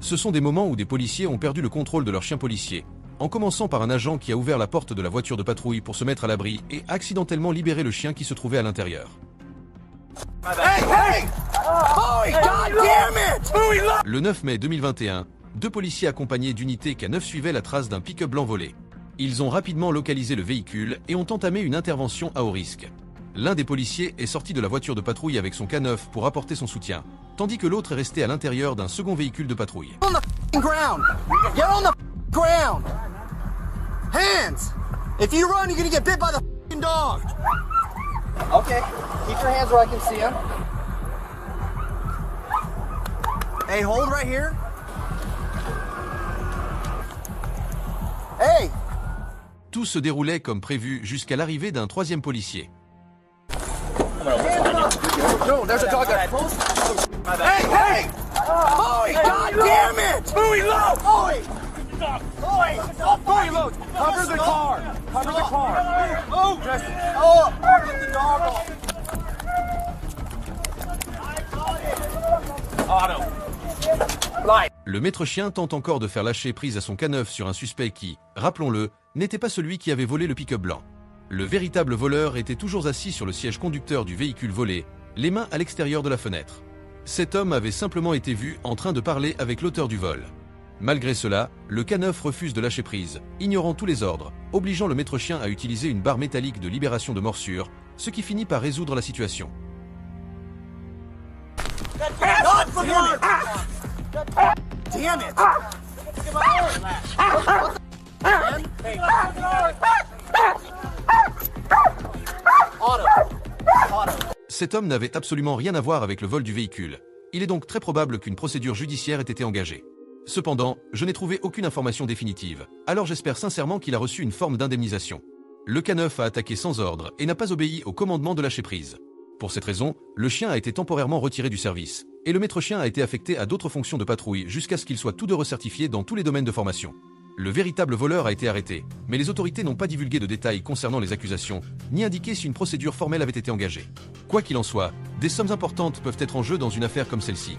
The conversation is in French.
Ce sont des moments où des policiers ont perdu le contrôle de leur chien policier, en commençant par un agent qui a ouvert la porte de la voiture de patrouille pour se mettre à l'abri et accidentellement libérer le chien qui se trouvait à l'intérieur. Le 9 mai 2021, deux policiers accompagnés d'unités K9 suivaient la trace d'un pick-up blanc volé. Ils ont rapidement localisé le véhicule et ont entamé une intervention à haut risque. L'un des policiers est sorti de la voiture de patrouille avec son K9 pour apporter son soutien, tandis que l'autre est resté à l'intérieur d'un second véhicule de patrouille. Hands! If you run, you're gonna get bit by the f***ing dog! Okay, keep your hands where I can see them. Hey, hold right here. Hey! Tout se déroulait comme prévu jusqu'à l'arrivée d'un troisième policier. No, there's a dog there. Hey, hey! Bowie, God damn it! Bowie, low! Bowie! Bowie, low! Cover the car! Cover the car! Oh! Just, get the dog off! Auto! Light! Le maître chien tente encore de faire lâcher prise à son K9 sur un suspect qui, rappelons-le, n'était pas celui qui avait volé le pick-up blanc. Le véritable voleur était toujours assis sur le siège conducteur du véhicule volé, les mains à l'extérieur de la fenêtre. Cet homme avait simplement été vu en train de parler avec l'auteur du vol. Malgré cela, le K9 refuse de lâcher prise, ignorant tous les ordres, obligeant le maître chien à utiliser une barre métallique de libération de morsure, ce qui finit par résoudre la situation. Damn it! Cet homme n'avait absolument rien à voir avec le vol du véhicule. Il est donc très probable qu'une procédure judiciaire ait été engagée. Cependant, je n'ai trouvé aucune information définitive, alors j'espère sincèrement qu'il a reçu une forme d'indemnisation. Le K9 a attaqué sans ordre et n'a pas obéi au commandement de lâcher prise. Pour cette raison, le chien a été temporairement retiré du service, et le maître chien a été affecté à d'autres fonctions de patrouille jusqu'à ce qu'ils soient tous deux recertifiés dans tous les domaines de formation. Le véritable voleur a été arrêté, mais les autorités n'ont pas divulgué de détails concernant les accusations, ni indiqué si une procédure formelle avait été engagée. Quoi qu'il en soit, des sommes importantes peuvent être en jeu dans une affaire comme celle-ci.